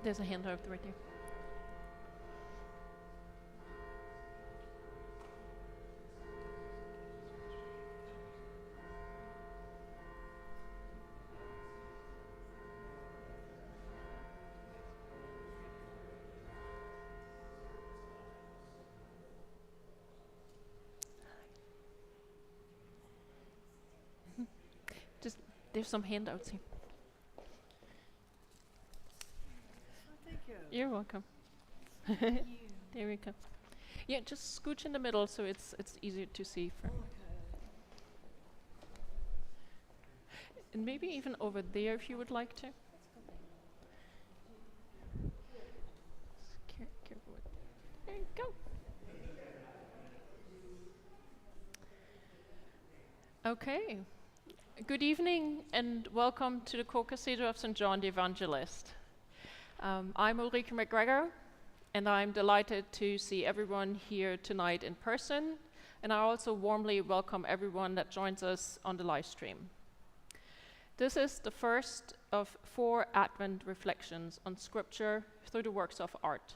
There's a handout right there. Just there's some handouts here. Thank you. You're welcome. There we go. Yeah, just scooch in the middle so it's easier to see from. And maybe even over there if you would like to. Careful with. There you go. Okay. Good evening and welcome to the Co-Cathedral of St. John the Evangelist. I'm Ulrike McGregor and I'm delighted to see everyone here tonight in person, and I also warmly welcome everyone that joins us on the live stream. This is the first of 4 Advent reflections on Scripture through the works of art,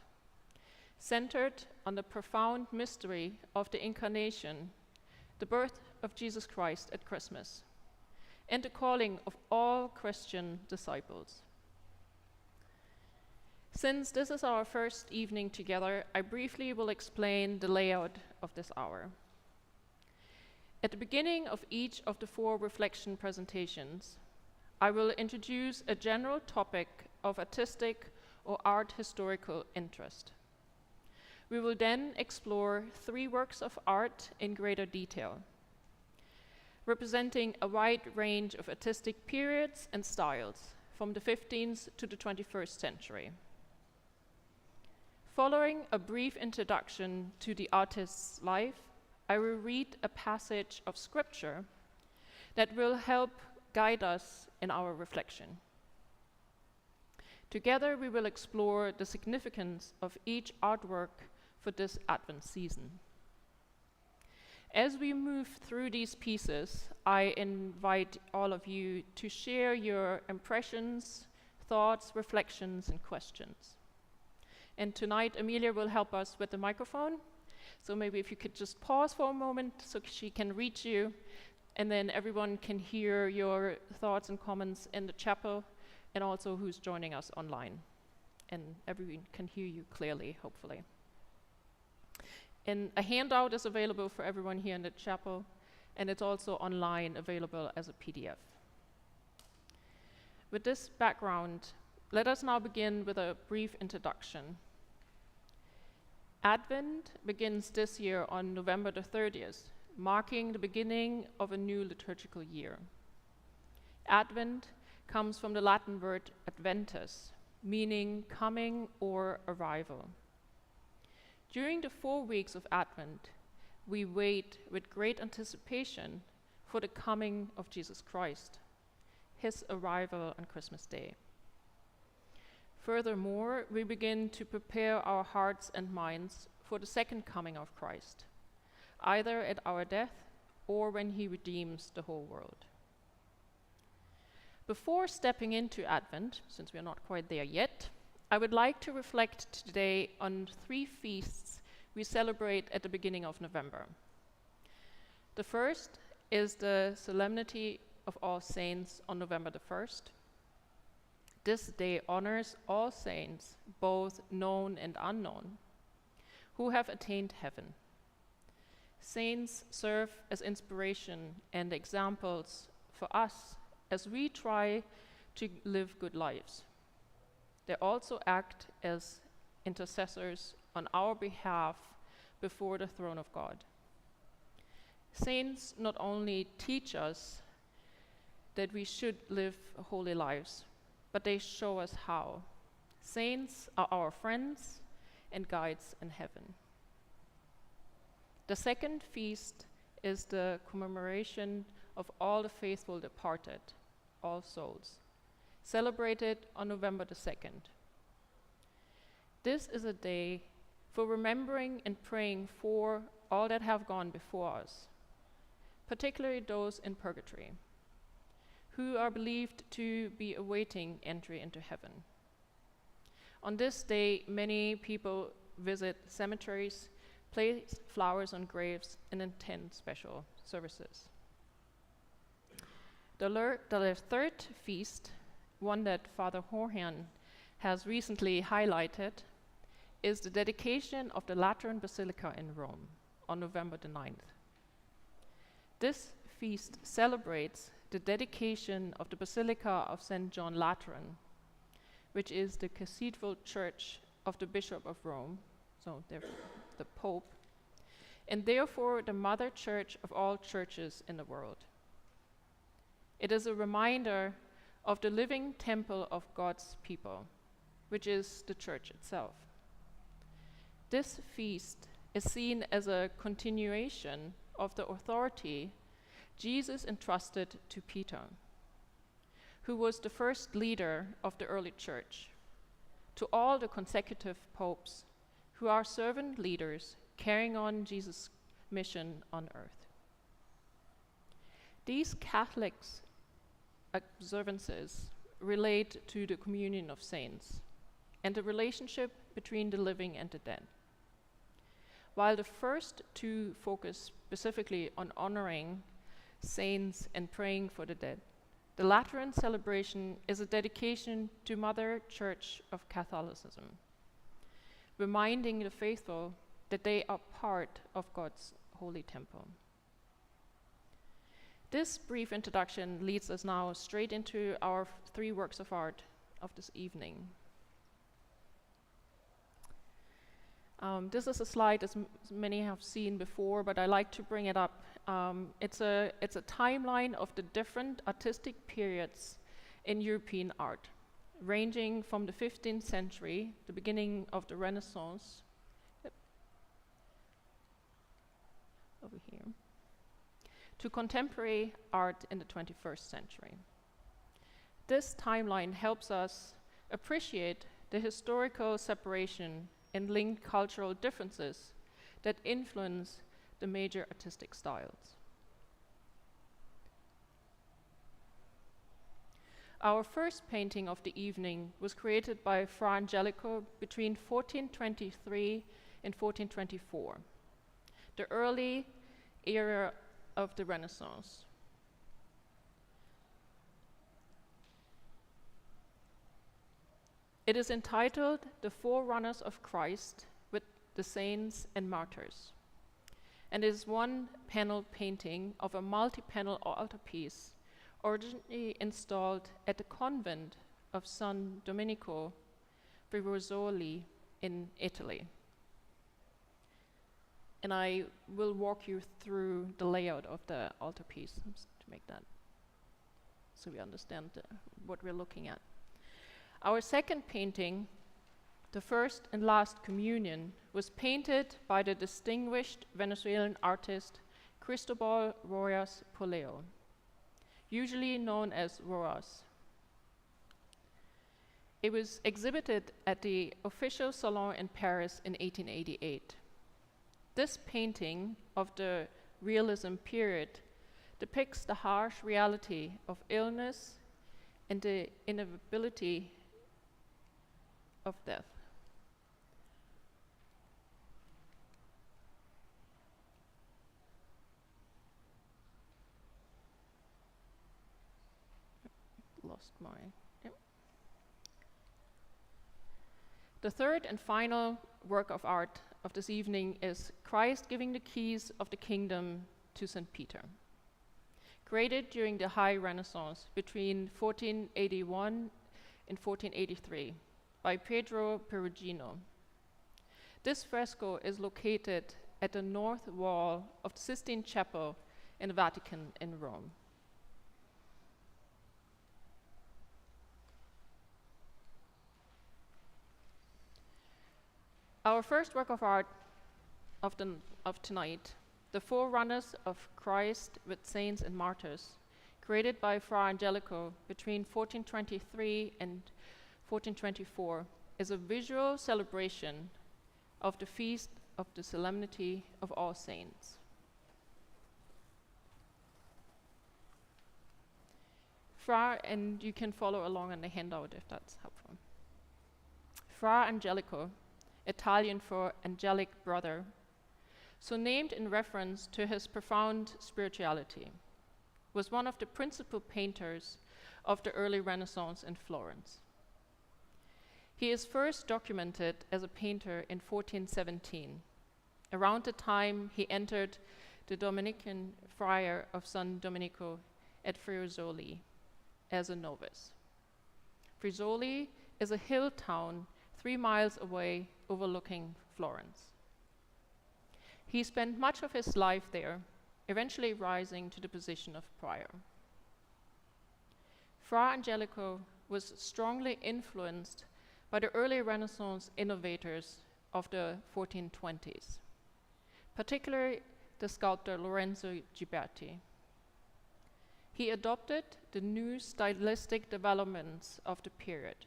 centered on the profound mystery of the Incarnation, the birth of Jesus Christ at Christmas, and the calling of all Christian disciples. Since this is our first evening together, I briefly will explain the layout of this hour. At the beginning of each of the 4 reflection presentations, I will introduce a general topic of artistic or art historical interest. We will then explore 3 works of art in greater detail, representing a wide range of artistic periods and styles, from the 15th to the 21st century. Following a brief introduction to the artist's life, I will read a passage of Scripture that will help guide us in our reflection. Together we will explore the significance of each artwork for this Advent season. As we move through these pieces, I invite all of you to share your impressions, thoughts, reflections, and questions. And tonight, Amelia will help us with the microphone. So maybe if you could just pause for a moment so she can reach you, and then everyone can hear your thoughts and comments in the chapel, and also who's joining us online. And everyone can hear you clearly, hopefully. And a handout is available for everyone here in the chapel, and it's also online available as a PDF. With this background, let us now begin with a brief introduction. Advent begins this year on November the 30th, marking the beginning of a new liturgical year. Advent comes from the Latin word adventus, meaning coming or arrival. During the 4 weeks of Advent, we wait with great anticipation for the coming of Jesus Christ, his arrival on Christmas Day. Furthermore, we begin to prepare our hearts and minds for the second coming of Christ, either at our death or when he redeems the whole world. Before stepping into Advent, since we are not quite there yet, I would like to reflect today on 3 feasts we celebrate at the beginning of November. The first is the Solemnity of All Saints on November the 1st. This day honors all saints, both known and unknown, who have attained heaven. Saints serve as inspiration and examples for us as we try to live good lives. They also act as intercessors on our behalf before the throne of God. Saints not only teach us that we should live holy lives, but they show us how. Saints are our friends and guides in heaven. The second feast is the commemoration of all the faithful departed, All Souls, celebrated on November the 2nd. This is a day for remembering and praying for all that have gone before us, particularly those in purgatory, who are believed to be awaiting entry into heaven. On this day, many people visit cemeteries, place flowers on graves, and attend special services. The third feast, one that Father Horhan has recently highlighted, is the dedication of the Lateran Basilica in Rome on November the 9th. This feast celebrates the dedication of the Basilica of St. John Lateran, which is the cathedral church of the Bishop of Rome, so the Pope, and therefore the mother church of all churches in the world. It is a reminder of the living temple of God's people, which is the church itself. This feast is seen as a continuation of the authority Jesus entrusted to Peter, who was the first leader of the early church, to all the consecutive popes who are servant leaders carrying on Jesus' mission on earth. These Catholic observances relate to the communion of saints and the relationship between the living and the dead. While the first two focus specifically on honoring saints and praying for the dead, the Lateran celebration is a dedication to Mother Church of Catholicism, reminding the faithful that they are part of God's holy temple. This brief introduction leads us now straight into our three works of art of this evening. This is a slide as many have seen before, but I like to bring it up. It's a timeline of the different artistic periods in European art, ranging from the 15th century, the beginning of the Renaissance, over here, to contemporary art in the 21st century. This timeline helps us appreciate the historical separation and linked cultural differences that influence the major artistic styles. Our first painting of the evening was created by Fra Angelico between 1423 and 1424, the early era of the Renaissance. It is entitled The Forerunners of Christ with the Saints and Martyrs, and is one panel painting of a multi-panel altarpiece originally installed at the convent of San Domenico Fiesole in Italy. And I will walk you through the layout of the altarpiece to make that so we understand what we're looking at. Our second painting, The First and Last Communion, was painted by the distinguished Venezuelan artist Cristobal Rojas Poleo, usually known as Rojas. It was exhibited at the official salon in Paris in 1888. This painting of the realism period depicts the harsh reality of illness and the inevitability of death. Lost my. Yep. The third and final work of art of this evening is Christ giving the keys of the kingdom to St. Peter, created during the High Renaissance between 1481 and 1483 by Pedro Perugino. This fresco is located at the north wall of the Sistine Chapel in the Vatican in Rome. Our first work of art of tonight, The Forerunners of Christ with Saints and Martyrs, created by Fra Angelico between 1423 and 1424, is a visual celebration of the feast of the Solemnity of All Saints. And you can follow along on the handout if that's helpful. Fra Angelico, Italian for angelic brother, so named in reference to his profound spirituality, was one of the principal painters of the early Renaissance in Florence. He is first documented as a painter in 1417, around the time he entered the Dominican friar of San Domenico at Frizzoli as a novice. Frizzoli is a hill town 3 miles away overlooking Florence. He spent much of his life there, eventually rising to the position of prior. Fra Angelico was strongly influenced by the early Renaissance innovators of the 1420s, particularly the sculptor Lorenzo Ghiberti. He adopted the new stylistic developments of the period,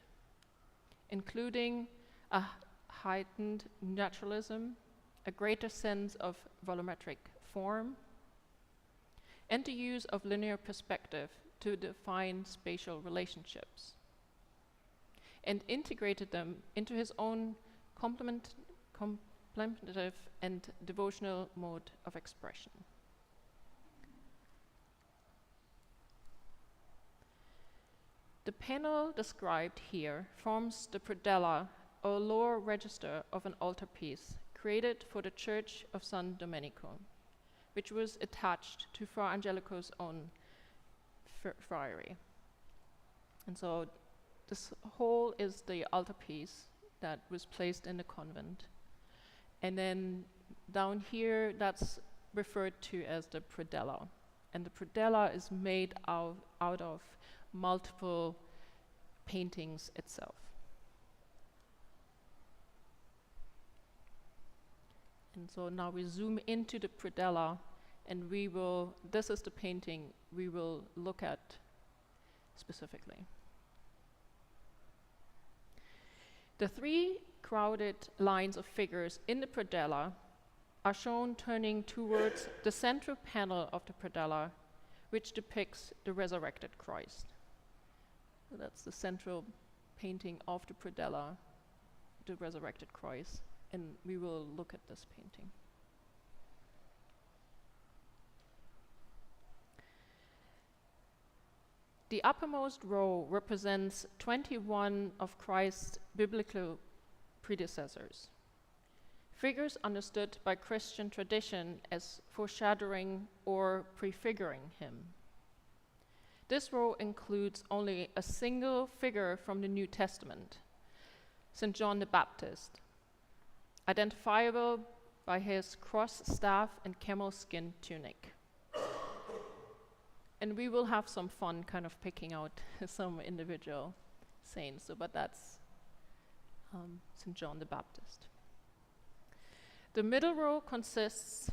including a heightened naturalism, a greater sense of volumetric form, and the use of linear perspective to define spatial relationships, and integrated them into his own contemplative and devotional mode of expression. The panel described here forms the predella, or lower register of an altarpiece created for the Church of San Domenico, which was attached to Fra Angelico's own friary. And so this whole is the altarpiece that was placed in the convent. And then down here, that's referred to as the predella. And the predella is made out of multiple paintings itself. And so now we zoom into the predella, and this is the painting we will look at specifically. The 3 crowded lines of figures in the predella are shown turning towards the central panel of the predella, which depicts the resurrected Christ. So that's the central painting of the predella, the resurrected Christ, and we will look at this painting. The uppermost row represents 21 of Christ's biblical predecessors, figures understood by Christian tradition as foreshadowing or prefiguring him. This row includes only a single figure from the New Testament, St. John the Baptist, identifiable by his cross staff and camel skin tunic. And we will have some fun kind of picking out some individual saints, but that's St. John the Baptist. The middle row consists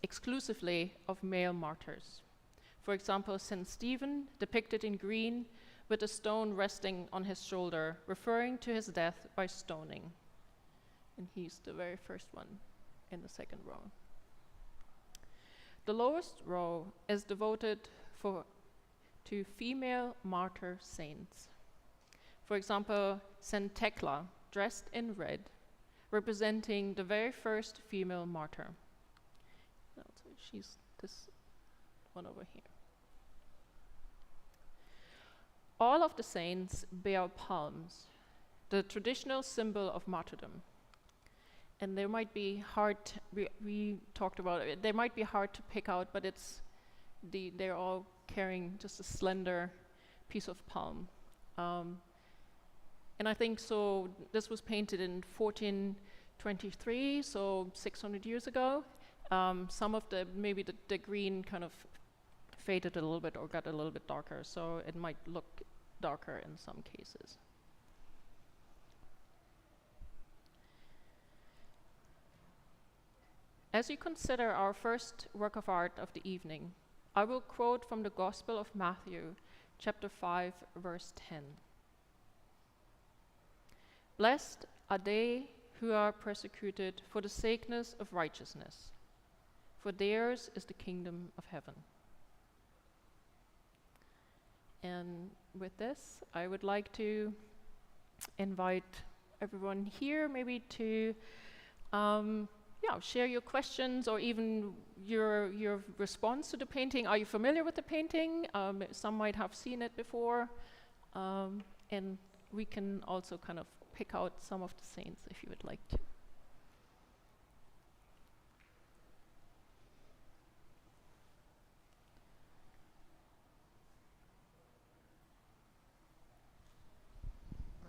exclusively of male martyrs. For example, St. Stephen, depicted in green, with a stone resting on his shoulder, referring to his death by stoning. And he's the very first one in the second row. The lowest row is devoted to female martyr saints. For example, St. Thecla, dressed in red, representing the very first female martyr. So she's this one over here. All of the saints bear palms, the traditional symbol of martyrdom. And they might be hard, we talked about it, they might be hard to pick out, but they're all carrying just a slender piece of palm. And I think so, this was painted in 1423, so 600 years ago. Some of maybe the green kind of faded a little bit or got a little bit darker, so it might look darker in some cases. As you consider our first work of art of the evening, I will quote from the Gospel of Matthew, chapter 5, verse 10. Blessed are they who are persecuted for the sake of righteousness, for theirs is the kingdom of heaven. And with this, I would like to invite everyone here maybe to share your questions or even your response to the painting. Are you familiar with the painting? Some might have seen it before. And we can also kind of pick out some of the saints if you would like to.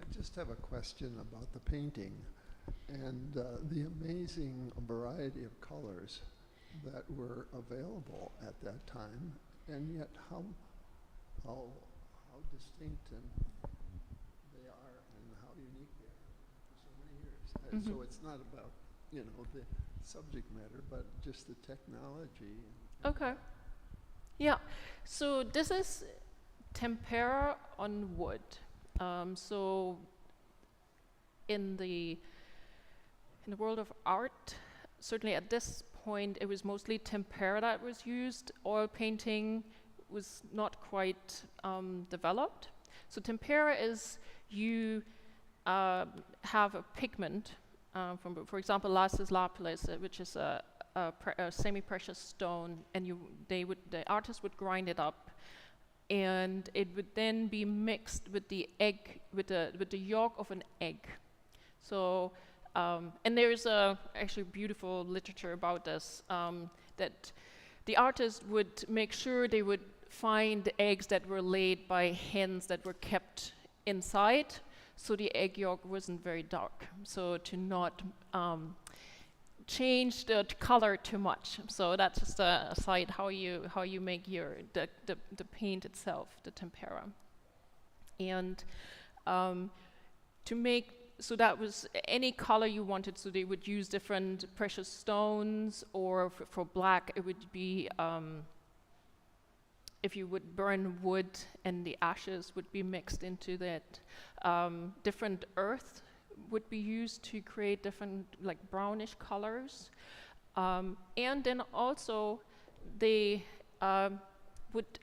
I just have a question about the painting and the amazing variety of colors that were available at that time, and yet how distinct and they are and how unique they are for so many years. And so it's not about, the subject matter, but just the technology. Okay. Yeah. So this is tempera on wood. So in the world of art, certainly at this point, it was mostly tempera that was used. Oil painting was not quite developed. So tempera is you have a pigment from, for example, lapis lazuli, which is a semi-precious stone, and the artist would grind it up, and it would then be mixed with the egg, with the yolk of an egg. So, and there's actually beautiful literature about this, that the artist would make sure they would find the eggs that were laid by hens that were kept inside, so the egg yolk wasn't very dark, so to not change the color too much. So that's just a aside how you make the paint itself, the tempera. And to make, so that was any color you wanted, so they would use different precious stones, or for black it would be if you would burn wood and the ashes would be mixed into that. Different earth would be used to create different like brownish colors. And then also they would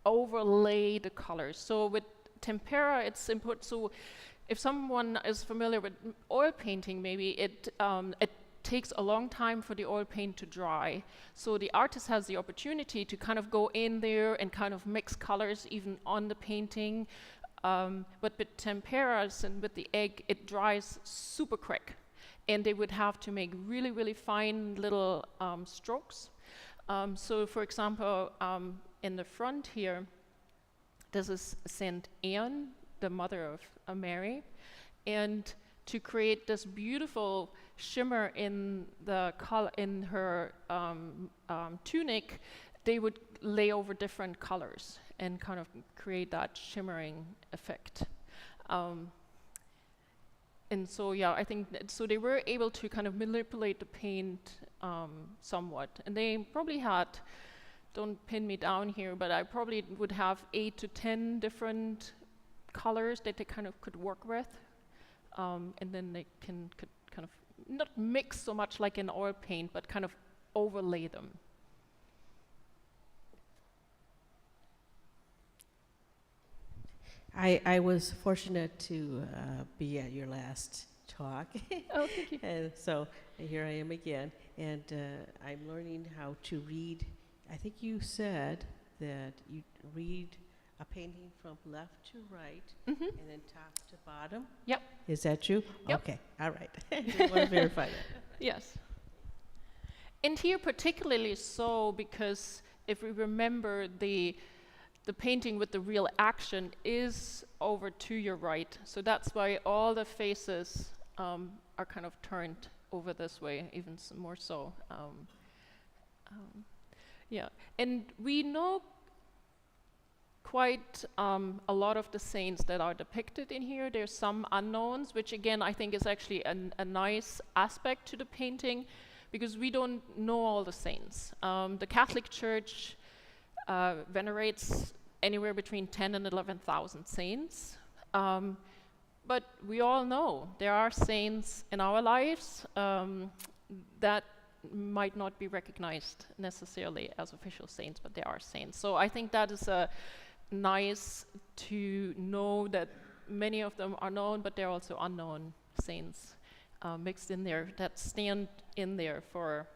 overlay the colors. So with tempera, it's important. So if someone is familiar with oil painting, maybe it takes a long time for the oil paint to dry. So the artist has the opportunity to kind of go in there and kind of mix colors even on the painting. But with temperas and with the egg, it dries super quick. And they would have to make really, really fine little strokes. So for example, in the front here, this is Saint Anne, the mother of Mary. And to create this beautiful shimmer in the color in her tunic, they would lay over different colors and kind of create that shimmering effect. And so yeah, I think so they were able to kind of manipulate the paint somewhat, and they probably had, don't pin me down here, but I probably would have 8 to 10 different colors that they kind of could work with, and then they could kind of not mix so much like in oil paint, but kind of overlay them. I was fortunate to be at your last talk. Oh, thank you. And so here I am again, and I'm learning how to read. I think you said that you read a painting from left to right, and then top to bottom. Yep. Is that true? Yep. Okay, all right. Just want to verify that. Yes. And here particularly so because if we remember the painting with the real action is over to your right. So that's why all the faces are kind of turned over this way, even more so. Yeah, and we know quite a lot of the saints that are depicted in here. There's some unknowns, which again I think is actually a nice aspect to the painting, because we don't know all the saints. The Catholic Church venerates anywhere between 10 and 11,000 saints. But we all know there are saints in our lives that might not be recognized necessarily as official saints, but they are saints. So I think that is nice to know that many of them are known, but there are also unknown saints mixed in there that stand in there for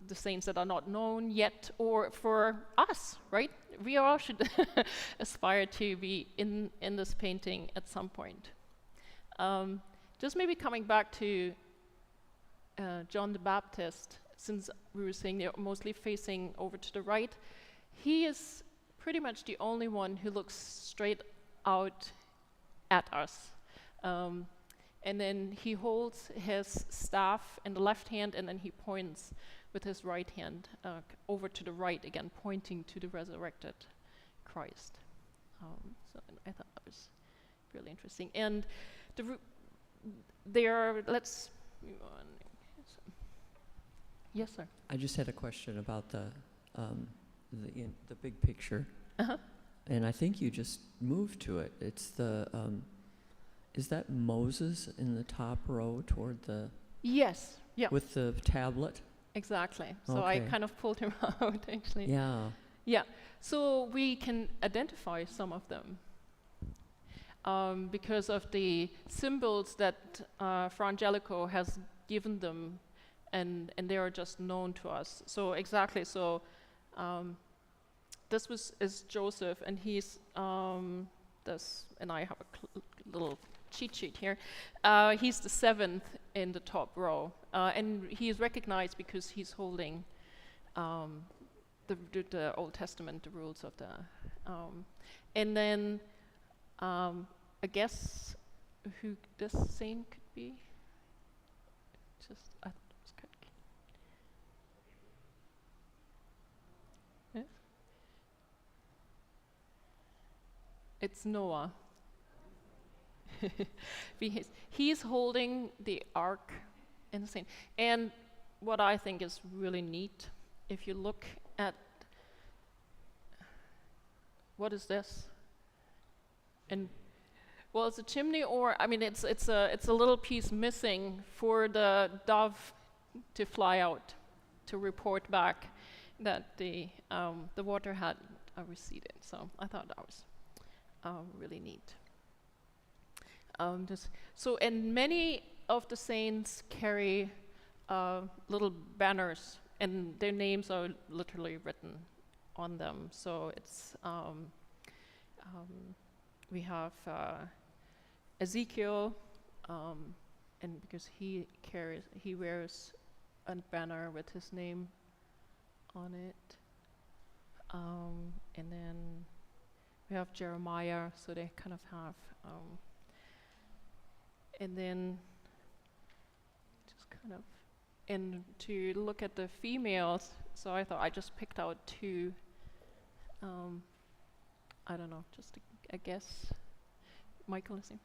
the saints that are not known yet, or for us, right? We all should aspire to be in this painting at some point. Just maybe coming back to John the Baptist, since we were saying they're mostly facing over to the right, he is pretty much the only one who looks straight out at us. And then he holds his staff in the left hand, and then he points with his right hand over to the right again, pointing to the resurrected Christ. So I thought that was really interesting. And let's move on. Yes, sir. I just had a question about the big picture, and I think you just moved to it. It's the is that Moses in the top row toward the? Yes. Yeah. With the tablet. Exactly. So I kind of pulled him out actually. Yeah. Yeah. So we can identify some of them because of the symbols that Fra Angelico has given them. And they are just known to us. So exactly. So this is Joseph, and he's this. And I have a little cheat sheet here. He's the 7th in the top row, and he is recognized because he's holding the Old Testament, the rules of the. And then I guess who this saint could be. Just. It's Noah. He's holding the ark in the scene. And what I think is really neat, if you look at, what is this? And well, it's a chimney, or I mean, it's a little piece missing for the dove to fly out to report back that the water had receded. So I thought that was really neat. And many of the saints carry little banners, and their names are literally written on them. So it's we have Ezekiel, and because he wears a banner with his name on it, and then we have Jeremiah, so they kind of have, and then just kind of, and to look at the females, so I thought I just picked out 2, I don't know, just a guess. Michael, is he?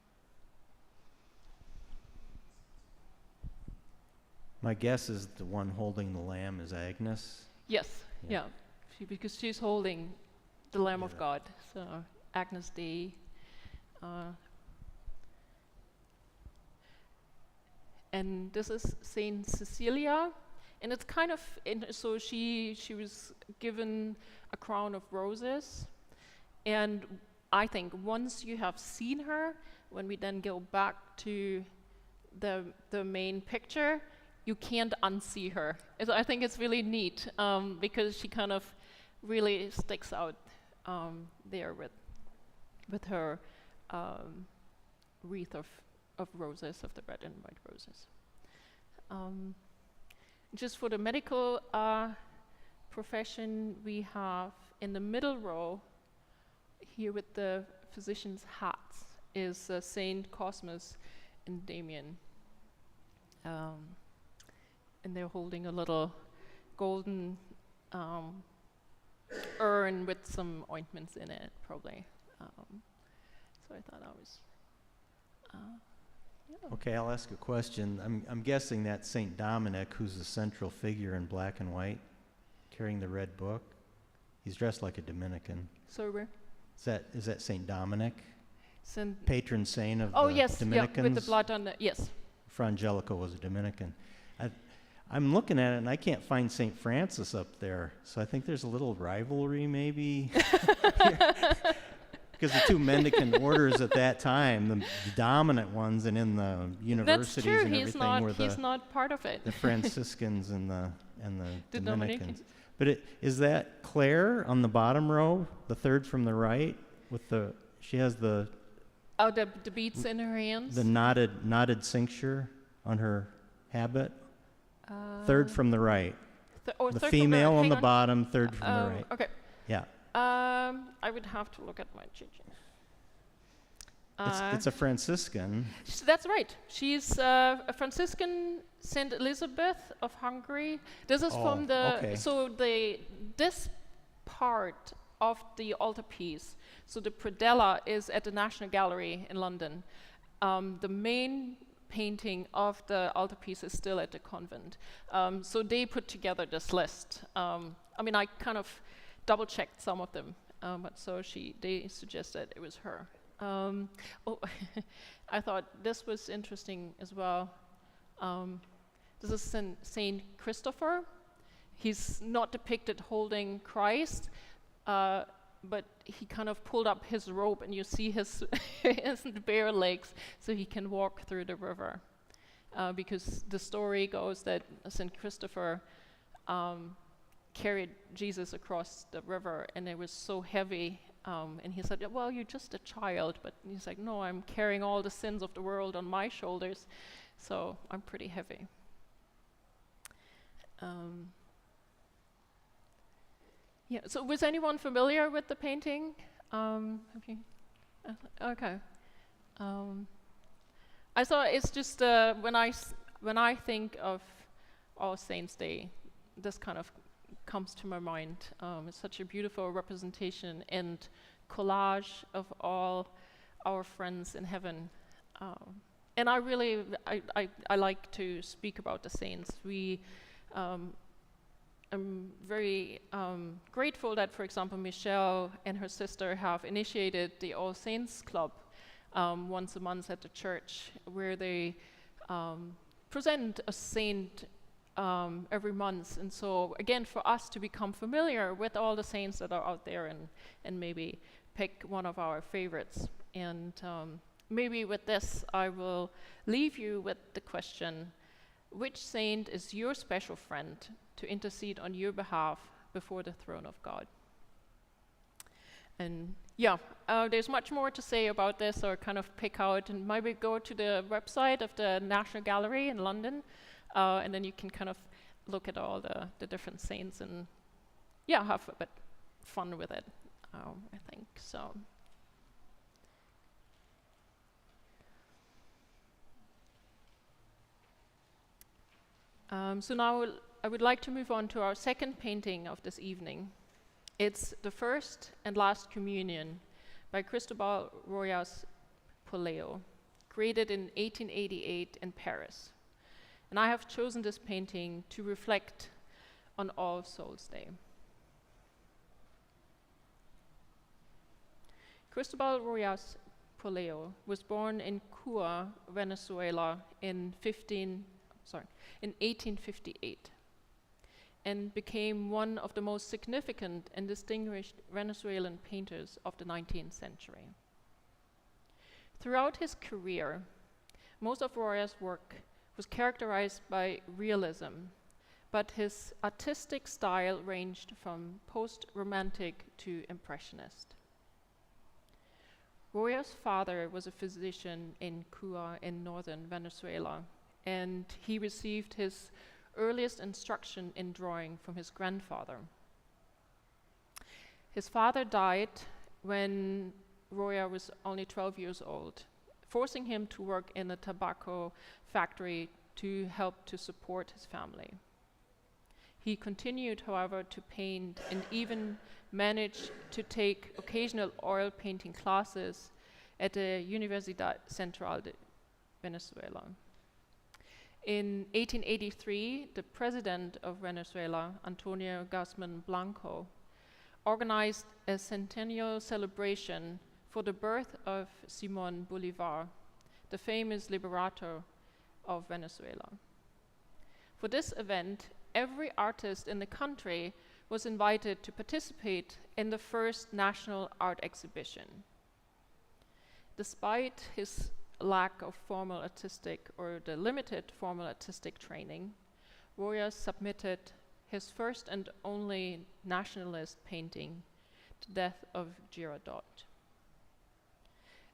My guess is the one holding the lamb is Agnes. Yes, yeah. Because she's holding the Lamb of God, so Agnus Dei. And this is Saint Cecilia, and it's kind of, so she was given a crown of roses, and I think once you have seen her, when we then go back to the main picture, you can't unsee her. I think it's really neat because she kind of really sticks out there with her wreath of roses, of the red and white roses. Just for the medical profession, we have in the middle row here with the physician's hats is Saint Cosmas and Damien. And they're holding a little golden urn with some ointments in it, probably. So I thought that was. Okay, I'll ask a question. I'm guessing that Saint Dominic, who's the central figure in black and white, carrying the red book. He's dressed like a Dominican. So where? Is that Saint Dominic? Saint Patron saint of the yes, Dominicans? Yeah, with the blood on the, yes. Fra Angelico was a Dominican. I'm looking at it and I can't find St. Francis up there, so I think there's a little rivalry maybe. because the two Mendicant orders at that time, the dominant ones, and in the universities That's true. and everything, were He's not part of it. the Franciscans and the The Dominicans. But is that Claire on the bottom row, the third from the right, with she has the beads in her hands. the knotted cincture on her habit? Third from the right. The third female on hang the bottom, third from the right. Okay. Yeah. I would have to look at my cheat sheet. It's a Franciscan. That's right. She's a Franciscan Saint Elizabeth of Hungary. This is from the okay. this part of the altarpiece. So the predella is at the National Gallery in London. The main painting of the altarpiece is still at the convent. So they put together this list. I mean, I kind of double-checked some of them, but they suggested it was her. I thought this was interesting as well. This is Saint Christopher. He's not depicted holding Christ, but he kind of pulled up his robe, and you see his bare legs, so he can walk through the river. Because the story goes that Saint Christopher carried Jesus across the river, and it was so heavy. And he said, well, you're just a child. But he's like, no, I'm carrying all the sins of the world on my shoulders, so I'm pretty heavy. Yeah, so was anyone familiar with the painting? Okay. I thought it's just, when I think of All Saints' Day, this kind of comes to my mind. It's such a beautiful representation and collage of all our friends in heaven. And I like to speak about the saints. I'm very grateful that, for example, Michelle and her sister have initiated the All Saints Club once a month at the church, where they present a saint every month. And so again, for us to become familiar with all the saints that are out there, and maybe pick one of our favorites. And maybe with this I will leave you with the question: which saint is your special friend to intercede on your behalf before the throne of God? And yeah, there's much more to say about this, or kind of pick out, and maybe go to the website of the National Gallery in London, and then you can kind of look at all the different saints, and yeah, have a bit fun with it, I think. So now I would like to move on to our second painting of this evening. It's The First and Last Communion by Cristobal Rojas Poleo, created in 1888 in Paris. And I have chosen this painting to reflect on All Souls' Day. Cristobal Rojas Poleo was born in Cuba, Venezuela in 1858, and became one of the most significant and distinguished Venezuelan painters of the 19th century. Throughout his career, most of Rojas' work was characterized by realism, but his artistic style ranged from post-romantic to impressionist. Rojas' father was a physician in Cuba in northern Venezuela, and he received his earliest instruction in drawing from his grandfather. His father died when Roya was only 12 years old, forcing him to work in a tobacco factory to help to support his family. He continued, however, to paint, and even managed to take occasional oil painting classes at the Universidad Central de Venezuela. In 1883, the president of Venezuela, Antonio Guzman Blanco, organized a centennial celebration for the birth of Simón Bolívar, the famous liberator of Venezuela. For this event, every artist in the country was invited to participate in the first national art exhibition, Despite his lack of formal artistic or the limited formal artistic training, Royas submitted his first and only nationalist painting, The Death of Girardot.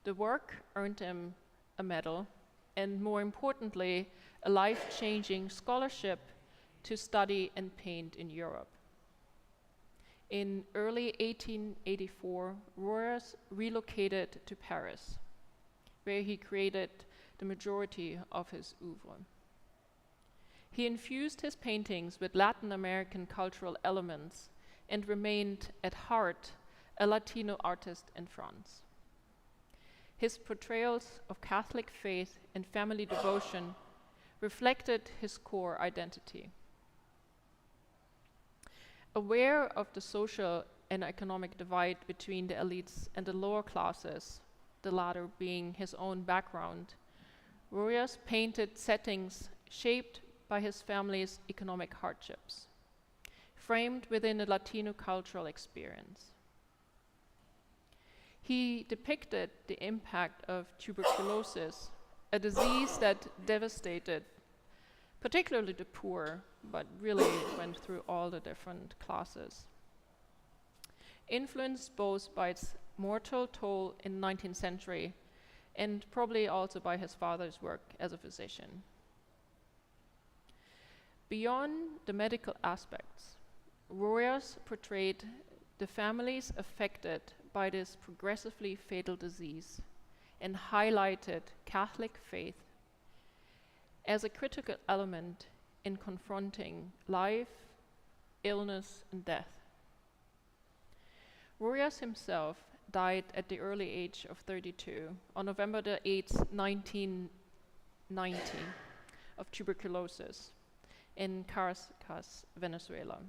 The work earned him a medal and, more importantly, a life-changing scholarship to study and paint in Europe. In early 1884, Royas relocated to Paris, where he created the majority of his oeuvre. He infused his paintings with Latin American cultural elements and remained at heart a Latino artist in France. His portrayals of Catholic faith and family devotion reflected his core identity. Aware of the social and economic divide between the elites and the lower classes, the latter being his own background, Royas painted settings shaped by his family's economic hardships, framed within a Latino cultural experience. He depicted the impact of tuberculosis, a disease that devastated particularly the poor, but really went through all the different classes. Influenced both by its mortal toll in the 19th century and probably also by his father's work as a physician. Beyond the medical aspects, Royas portrayed the families affected by this progressively fatal disease and highlighted Catholic faith as a critical element in confronting life, illness, and death. Royas himself died at the early age of 32 on November the 8th, 1990, of tuberculosis in Caracas, Venezuela.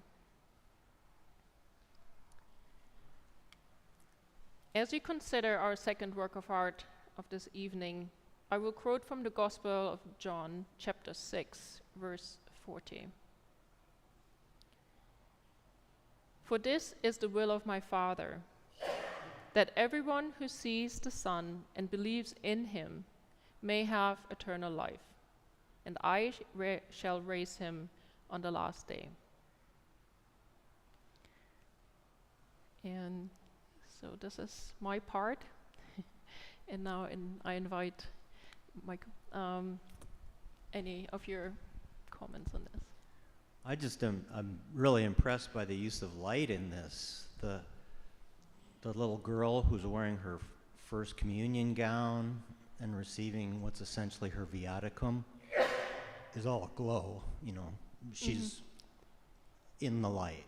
As we consider our second work of art of this evening, I will quote from the Gospel of John, chapter 6, verse 40. For this is the will of my Father, that everyone who sees the Son and believes in him may have eternal life, and I shall raise him on the last day. And so this is my part, and now I invite Mike, any of your comments on this? I'm really impressed by the use of light in this. The little girl who's wearing her first communion gown and receiving what's essentially her viaticum is all aglow, she's in the light.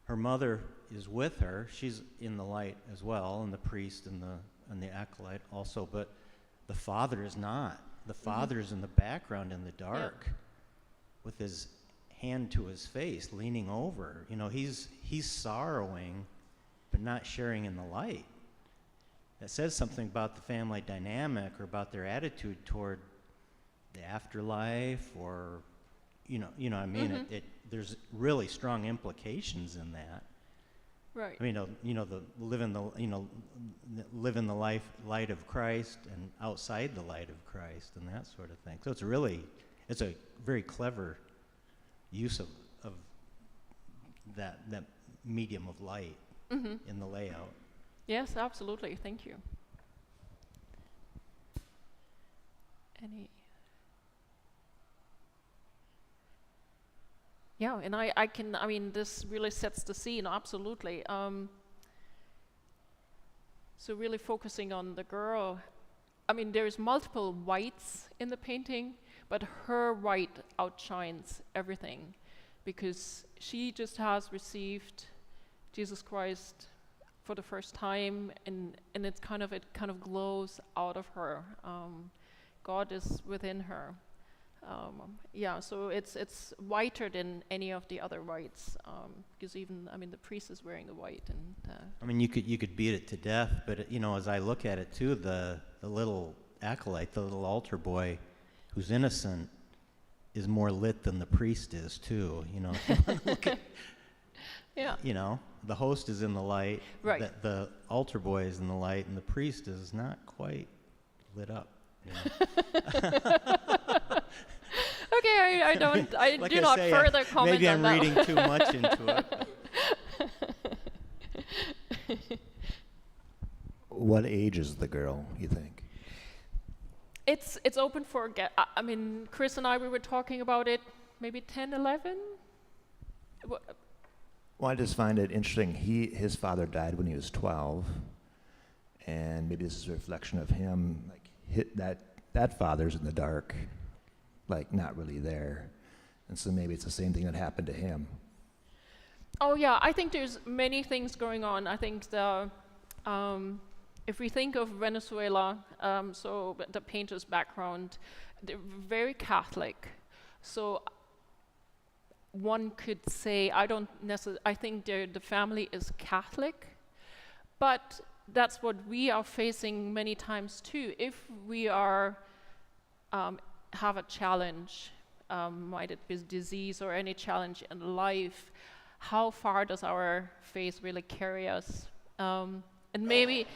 Her mother is with her, she's in the light as well, and the priest and the acolyte also, but the father is not. The father's in the background in the dark with his hand to his face, leaning over. He's sorrowing, but not sharing in the light. That says something about the family dynamic or about their attitude toward the afterlife, or, there's really strong implications in that. Right. Live in the light of Christ and outside the light of Christ and that sort of thing. So it's a very clever use of that medium of light in the layout. Yes, absolutely. Thank you. Any? Yeah, and this really sets the scene, absolutely. So really focusing on the girl, there's multiple whites in the painting, but her white outshines everything because she just has received Jesus Christ for the first time, and it kind of glows out of her. God is within her. So it's whiter than any of the other whites, because even the priest is wearing the white, and you could beat it to death, but as I look at it too, the little acolyte, the little altar boy, who's innocent, is more lit than the priest is too. Yeah. You know, the host is in the light, Right. the altar boy is in the light, and the priest is not quite lit up. You know? Okay, I don't, I Like do I not say, further comment maybe on I'm that. reading too much into it. What age is the girl, you think? It's open for, I mean, Chris and I, we were talking about it, maybe 10, 11? Well, I just find it interesting. His father died when he was 12, and maybe this is a reflection of him. Like that father's in the dark, like not really there, and so maybe it's the same thing that happened to him. Oh yeah, I think there's many things going on. I think if we think of Venezuela, so the painter's background, they're very Catholic. So one could say, I think the family is Catholic, but that's what we are facing many times too. If we are have a challenge, might it be disease or any challenge in life, how far does our faith really carry us? And maybe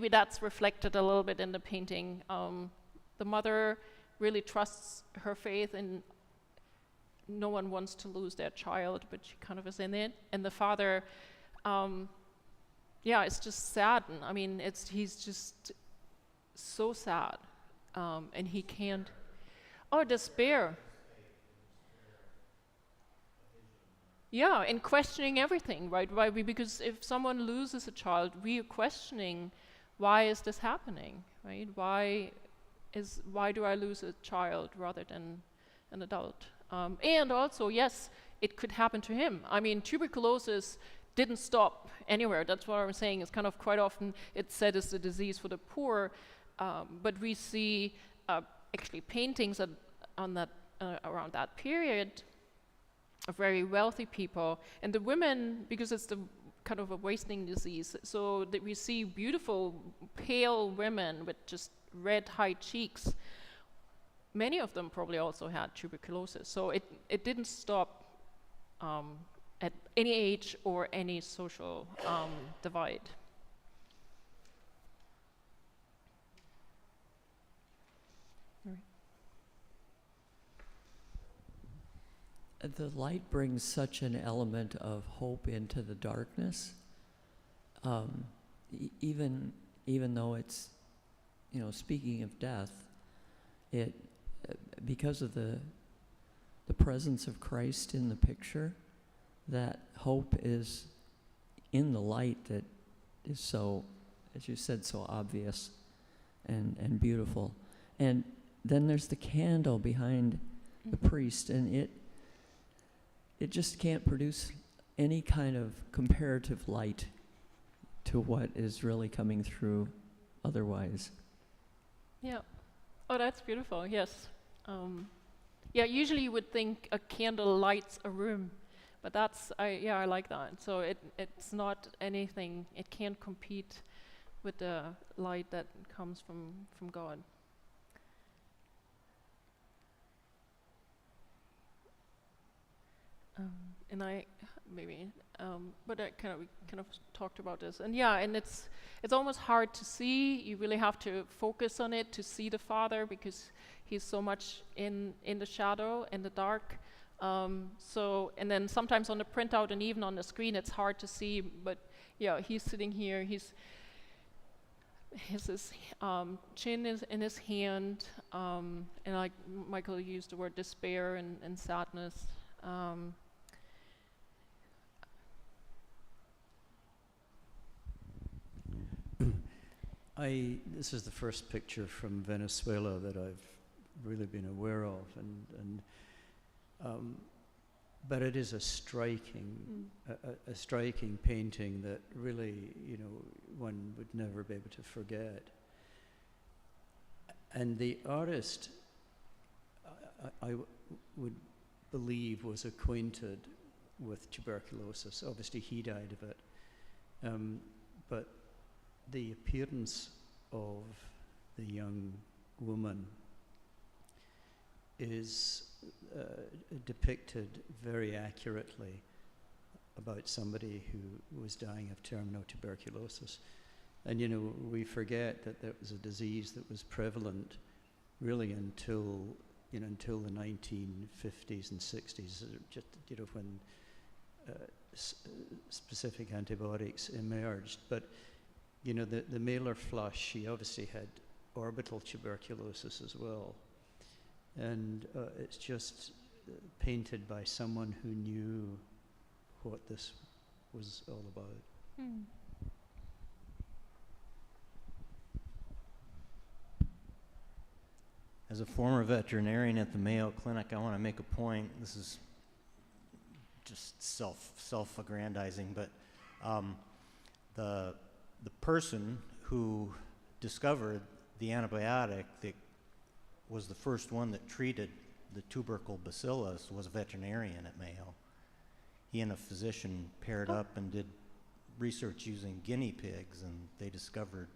that's reflected a little bit in the painting. The mother really trusts her faith, and no one wants to lose their child, but she kind of is in it. And the father, it's just saddened. I mean, he's just so sad, and he can't. Oh, despair. Yeah, and questioning everything, right? Because if someone loses a child, we are questioning, why is this happening, right? Why do I lose a child rather than an adult? And also, yes, it could happen to him. I mean, tuberculosis didn't stop anywhere. That's what I was saying. It's kind of quite often it's said it's a disease for the poor, but we see actually paintings around that period of very wealthy people, and the women, because it's the kind of a wasting disease, so that we see beautiful pale women with just red high cheeks. Many of them probably also had tuberculosis, so it didn't stop at any age or any social divide. The light brings such an element of hope into the darkness, even though it's, speaking of death, it because of the presence of Christ in the picture, that hope is in the light that is so, as you said, so obvious and beautiful. And then there's the candle behind the priest, and it just can't produce any kind of comparative light to what is really coming through otherwise. Yeah. Oh, that's beautiful, yes. Usually you would think a candle lights a room, but I like that. So it's not anything, it can't compete with the light that comes from God. And but we kind of talked about this, and it's almost hard to see. You really have to focus on it to see the Father, because he's so much in the shadow, in the dark. And then sometimes on the printout and even on the screen, it's hard to see. But he's sitting here. His chin is in his hand, and like Michael used the word despair and sadness. This is the first picture from Venezuela that I've really been aware of, but it is a striking painting that really, one would never be able to forget. And the artist, I would believe, was acquainted with tuberculosis. Obviously, he died of it, but the appearance of the young woman is depicted very accurately. about somebody who was dying of terminal tuberculosis. And, you know, we forget that that was a disease that was prevalent really until the 1950s and 60s, just, you know, when specific antibiotics emerged. But, you know, the mailer flush, she obviously had orbital tuberculosis as well. And it's just painted by someone who knew what this was all about. Hmm. As a former veterinarian at the Mayo Clinic, I want to make a point. This is just self-aggrandizing, but the person who discovered the antibiotic that was the first one that treated the tubercle bacillus was a veterinarian at Mayo. He and a physician paired up and did research using guinea pigs, and they discovered,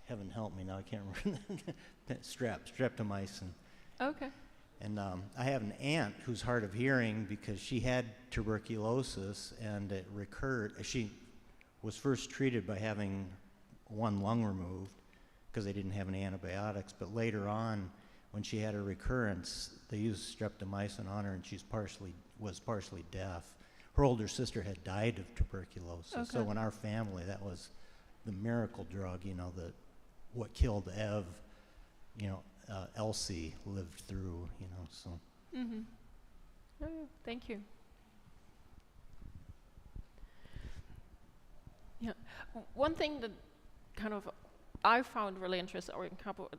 heaven help me now, I can't remember, streptomycin. Okay. And I have an aunt who's hard of hearing because she had tuberculosis and it recurred. She was first treated by having one lung removed because they didn't have any antibiotics, but later on, when she had a recurrence, they used streptomycin on her, and was partially deaf. Her older sister had died of tuberculosis, Okay. so in our family, that was the miracle drug. You know, what killed Ev. You know, Elsie lived through. You know, so. Mm-hmm. Oh, thank you. Yeah, one thing that kind of I found really interesting, or a couple,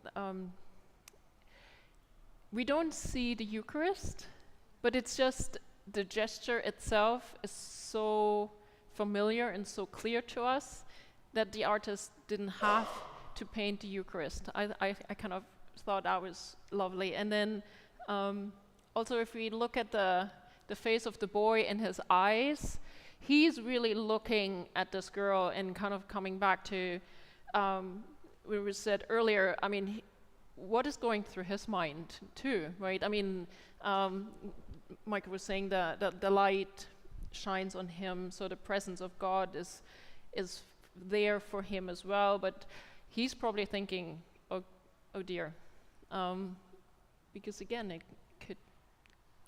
we don't see the Eucharist, but it's just the gesture itself is so familiar and so clear to us that the artist didn't have to paint the Eucharist. I kind of thought that was lovely. And then also if we look at the face of the boy and his eyes, he's really looking at this girl and kind of coming back to we said earlier, I mean, what is going through his mind too, right? I mean, Michael was saying that the light shines on him, so the presence of God is there for him as well, but he's probably thinking, oh dear, because again,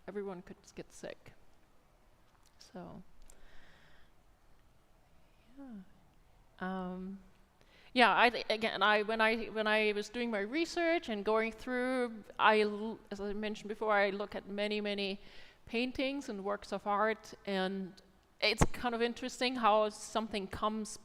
everyone could get sick. So, yeah. When I was doing my research and going through, as I mentioned before, I look at many paintings and works of art, and it's kind of interesting how something comes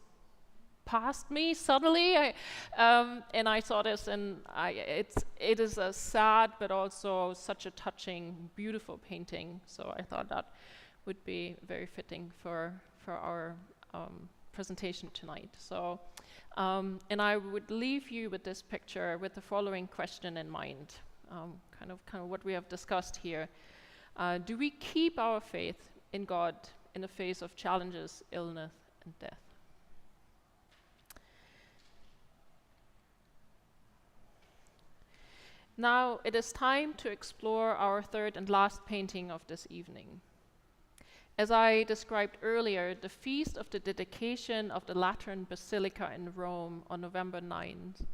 past me suddenly. And I saw this, and it is a sad but also such a touching, beautiful painting. So I thought that would be very fitting for our presentation tonight. So, and I would leave you with this picture with the following question in mind, kind of what we have discussed here. Do we keep our faith in God in the face of challenges, illness, and death? Now it is time to explore our third and last painting of this evening. As I described earlier, the feast of the dedication of the Lateran Basilica in Rome on November 9th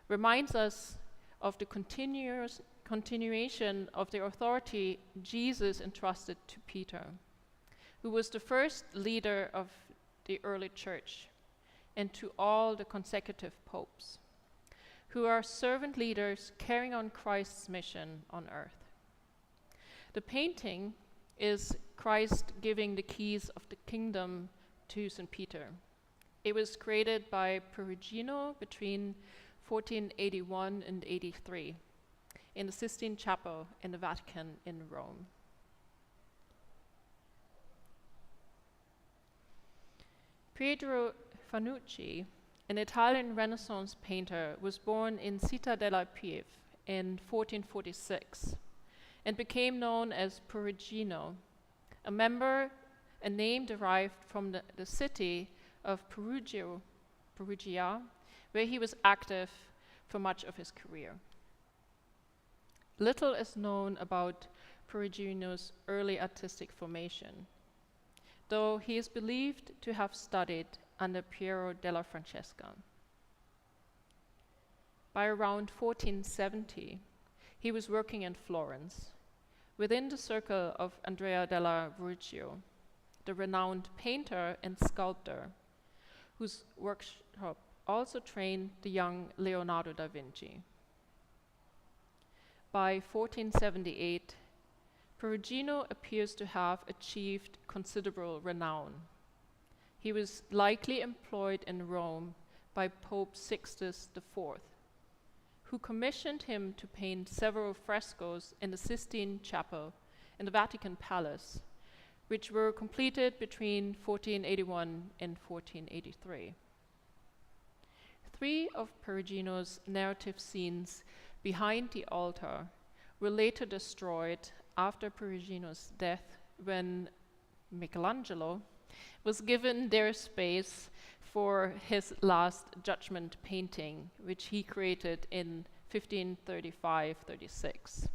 reminds us of the continuation of the authority Jesus entrusted to Peter, who was the first leader of the early church, and to all the consecutive popes, who are servant leaders carrying on Christ's mission on earth. The painting is Christ giving the keys of the kingdom to St. Peter. It was created by Perugino between 1481 and 83 in the Sistine Chapel in the Vatican in Rome. Pietro Fanucci, an Italian Renaissance painter, was born in Città della Pieve in 1446 and became known as Perugino, a name derived from the city of Perugia, where he was active for much of his career. little is known about Perugino's early artistic formation, though he is believed to have studied under Piero della Francesca. By around 1470, he was working in Florence, within the circle of Andrea della Verrocchio, the renowned painter and sculptor, whose workshop also trained the young Leonardo da Vinci. By 1478, Perugino appears to have achieved considerable renown. He was likely employed in Rome by Pope Sixtus IV, who commissioned him to paint several frescoes in the Sistine Chapel in the Vatican Palace, which were completed between 1481 and 1483. 3 of Perugino's narrative scenes behind the altar were later destroyed after Perugino's death, when Michelangelo was given their space for his Last Judgment painting, which he created in 1535-36.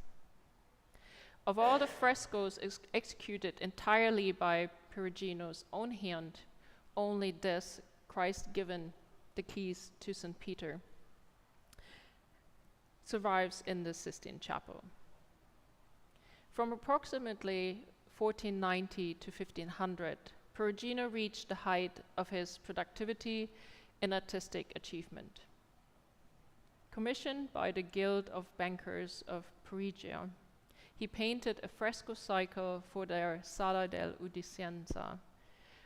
Of all the frescoes executed entirely by Perugino's own hand, only this, Christ given the keys to St. Peter, survives in the Sistine Chapel. From approximately 1490 to 1500, Perugino reached the height of his productivity and artistic achievement. Commissioned by the Guild of Bankers of Perugia, he painted a fresco cycle for their Sala dell'Udienza,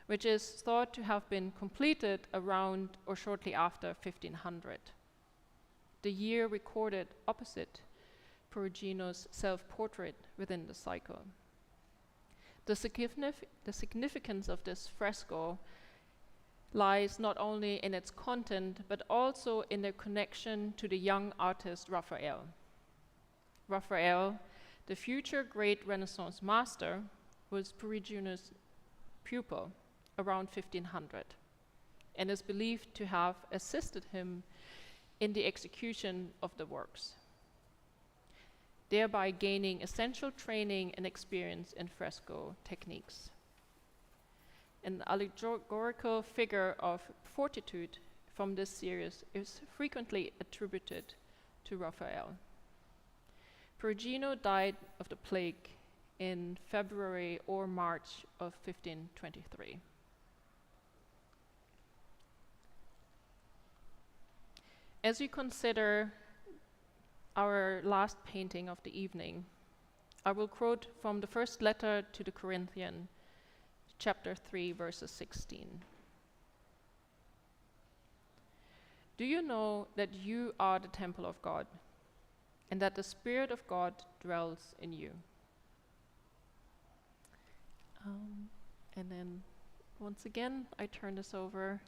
which is thought to have been completed around or shortly after 1500. The year recorded opposite Perugino's self-portrait within the cycle. The significance of this fresco lies not only in its content, but also in their connection to the young artist Raphael. Raphael, the future great Renaissance master, was Perugino's pupil around 1500, and is believed to have assisted him in the execution of the works, thereby gaining essential training and experience in fresco techniques. An allegorical figure of fortitude from this series is frequently attributed to Raphael. Perugino died of the plague in February or March of 1523. As we consider our last painting of the evening, I will quote from the first letter to the Corinthians, chapter 3, verses 16. Do you know that you are the temple of God, and that the Spirit of God dwells in you? And then, once again, I turn this over.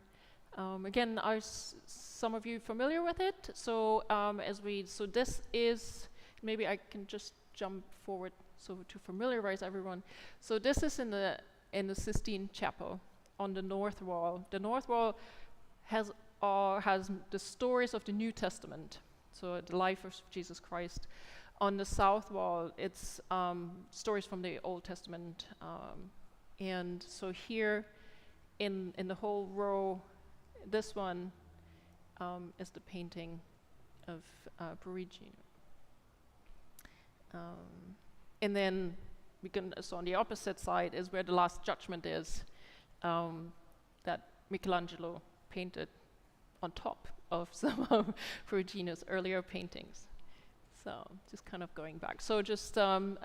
Again, are some of you familiar with it? So, this is, maybe I can just jump forward so to familiarize everyone. So this is in the Sistine Chapel on the north wall. The north wall has the stories of the New Testament, so the life of Jesus Christ. On the south wall, it's stories from the Old Testament. And so here in the whole row, this one is the painting of Perugino. And then so on the opposite side is where the Last Judgment is, that Michelangelo painted on top of some of Perugino's earlier paintings. So just kind of going back. So just some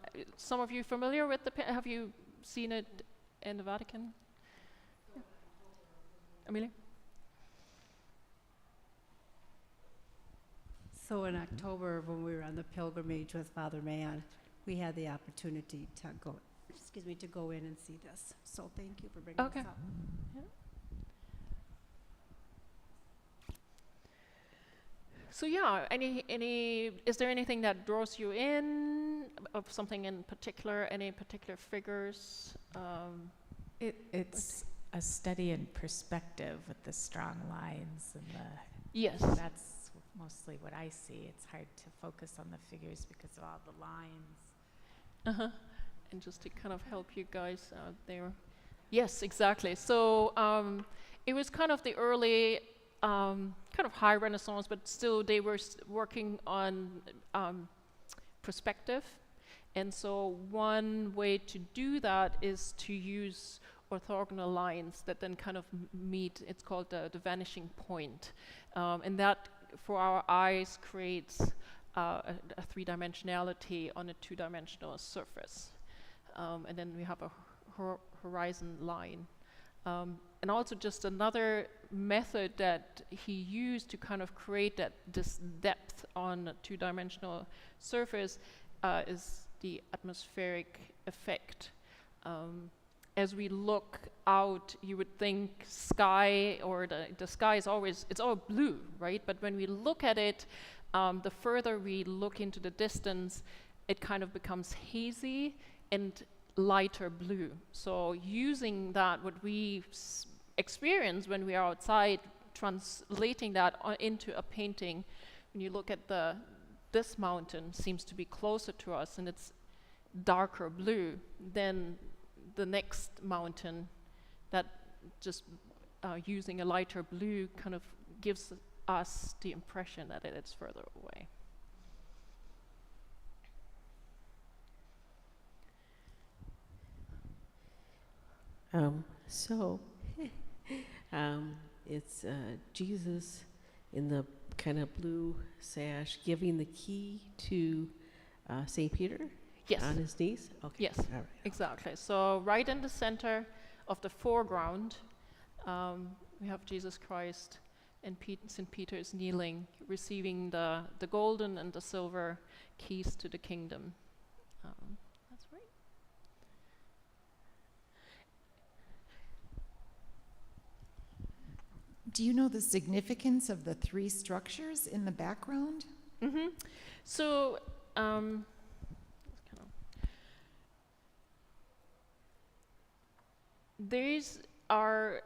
of you familiar with have you seen it in the Vatican? Yeah. Amelia? So in October, when we were on the pilgrimage with Father Mann, we had the opportunity to go in and see this. So thank you for bringing this up. Yeah. So yeah, is there anything that draws you in, of something in particular, any particular figures? It's a study in perspective with the strong lines and Yes. that's mostly what I see. It's hard to focus on the figures because of all the lines. Uh-huh. And just to kind of help you guys out there. Yes, exactly. So it was kind of the early, kind of high Renaissance, but still they were working on perspective. And so one way to do that is to use orthogonal lines that then kind of meet, it's called the vanishing point. And that, for our eyes, creates a three-dimensionality on a two-dimensional surface. And then we have a horizon line. And also just another method that he used to kind of create this depth on a two-dimensional surface is the atmospheric effect. As we look out, you would think sky, or the sky is always, it's all blue, right? But when we look at it, the further we look into the distance, it kind of becomes hazy and lighter blue. So using that, what we experience when we are outside, translating that into a painting, when you look at this mountain seems to be closer to us and it's darker blue than the next mountain, that just using a lighter blue kind of gives us the impression that it's further away. So it's Jesus in the kind of blue sash giving the key to St. Peter. Yes. On his knees? Okay. Yes, All right. exactly. So right in the center of the foreground, we have Jesus Christ, and St. Peter is kneeling, receiving the golden and the silver keys to the kingdom. That's right. Do you know the significance of the three structures in the background? Mm-hmm. So, these are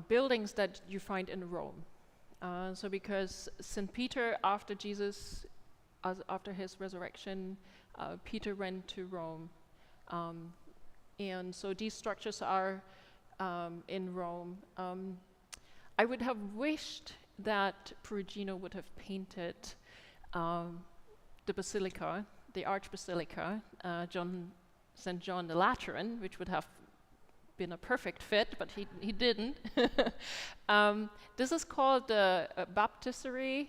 buildings that you find in Rome. So because St. Peter, after Jesus, after his resurrection, Peter went to Rome. And so these structures are in Rome. I would have wished that Perugino would have painted the basilica, the archbasilica, St. John the Lateran, which would have been a perfect fit, but he didn't. This is called the baptistery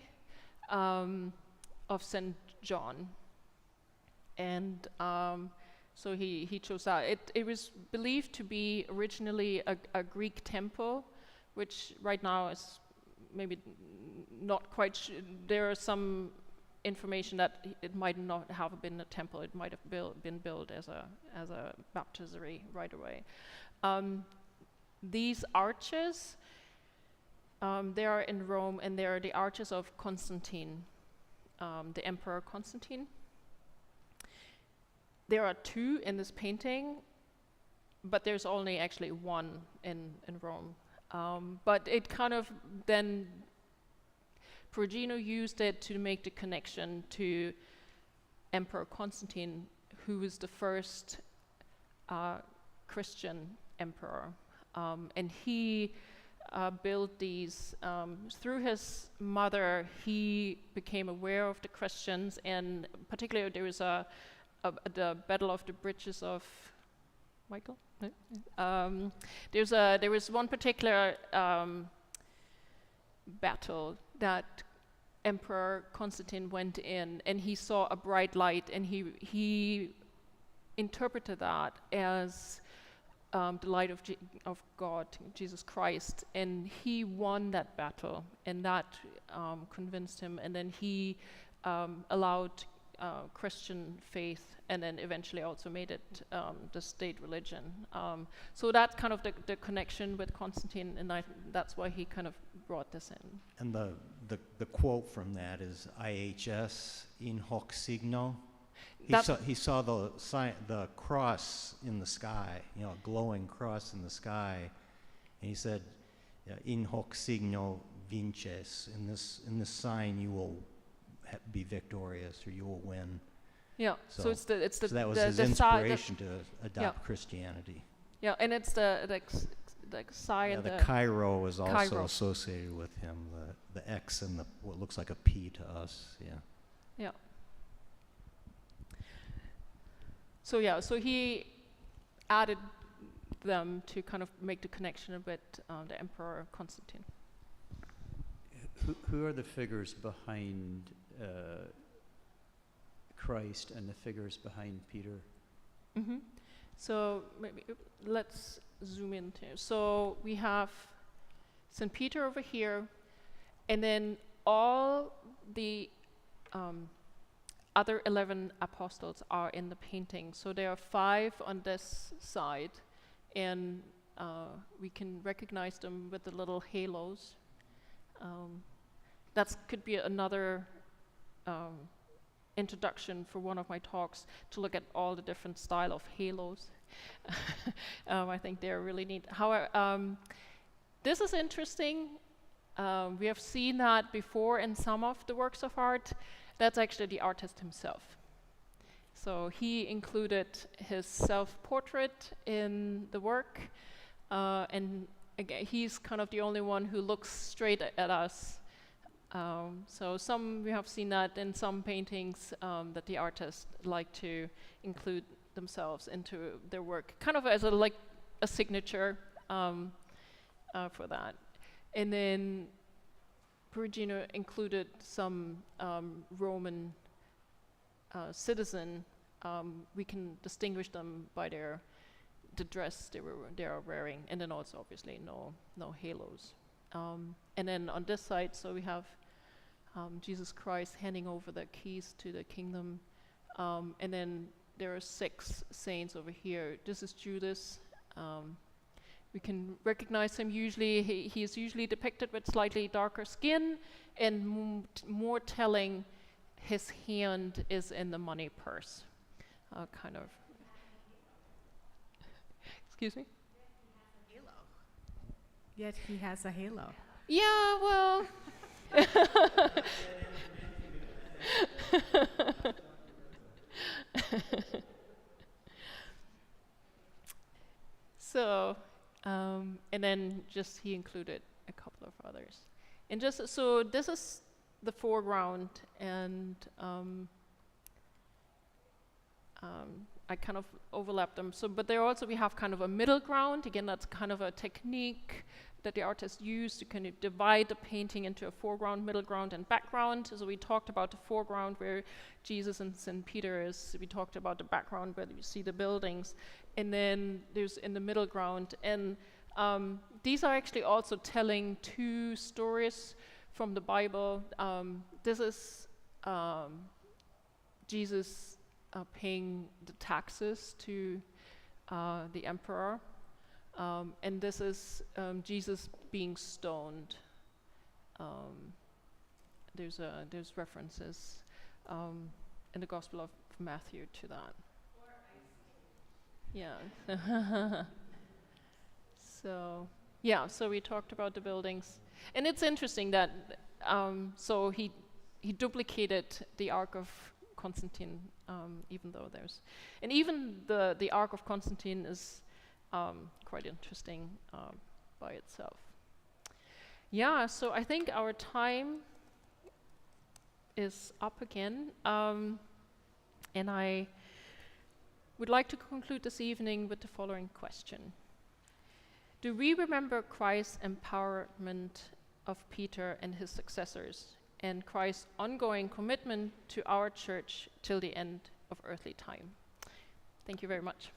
of St. John. And so he chose that. It was believed to be originally a Greek temple, which right now is maybe not quite there are some information that it might not have been a temple. It might have been built as a baptistery right away. These arches, they are in Rome, and they are the arches of Constantine, the Emperor Constantine. There are two in this painting, but there's only actually one in Rome. But it kind of then, Perugino used it to make the connection to Emperor Constantine, who was the first Christian emperor. And he built these, through his mother, he became aware of the Christians, and particularly there was the Battle of the Bridges of Michael? No? There was one particular battle that Emperor Constantine went in, and he saw a bright light, and he interpreted that as the light of God, Jesus Christ, and he won that battle, and that convinced him, and then he allowed Christian faith, and then eventually also made it the state religion. So that's kind of the connection with Constantine, and that's why he kind of brought this in. And the quote from that is IHS in hoc signo. He saw the cross in the sky, a glowing cross in the sky, and he said, in hoc signo vinces. In this sign, you will be victorious, or you will win. Yeah. So it's the So that was the, his the inspiration to adopt Christianity. Yeah, and it's the psi Yeah, and the the Cairo is also Cairo. associated with him. The X and what looks like a P to us. Yeah. Yeah. So he added them to kind of make the connection with the Emperor Constantine. Who are the figures behind Christ and the figures behind Peter? Mm-hmm. So maybe let's zoom in too. So we have St. Peter over here, and then all the other 11 apostles are in the painting. So there are 5 on this side, and we can recognize them with the little halos. That could be another introduction for one of my talks, to look at all the different style of halos. I think they're really neat. However, this is interesting. We have seen that before in some of the works of art. That's actually the artist himself. So he included his self-portrait in the work, and again, he's kind of the only one who looks straight at us. So we have seen that in some paintings, that the artists like to include themselves into their work, kind of as a signature for that. And then Perugino included some Roman citizen. We can distinguish them by the dress they are wearing, and then also obviously no halos. And then on this side, so we have Jesus Christ handing over the keys to the kingdom, and then there are 6 saints over here. This is Judas. We can recognize him usually. He is usually depicted with slightly darker skin, and more telling, his hand is in the money purse, kind of. Excuse me? Yet he has a halo. Yeah, well. So, and then just he included a couple of others. And just, so this is the foreground, and I kind of overlap them. So, but there also we have kind of a middle ground. Again, that's kind of a technique that the artists use to kind of divide the painting into a foreground, middle ground, and background. So we talked about the foreground where Jesus and St. Peter is. We talked about the background where you see the buildings. And then there's in the middle ground. And these are actually also telling 2 stories from the Bible. This is Jesus paying the taxes to the emperor. And this is Jesus being stoned. There's references in the Gospel of Matthew to that. Yeah. So we talked about the buildings, and it's interesting that so he duplicated the Ark of Constantine, even though even the Ark of Constantine is quite interesting by itself. Yeah, so I think our time is up again, and I would like to conclude this evening with the following question. Do we remember Christ's empowerment of Peter and his successors, and Christ's ongoing commitment to our church till the end of earthly time? Thank you very much.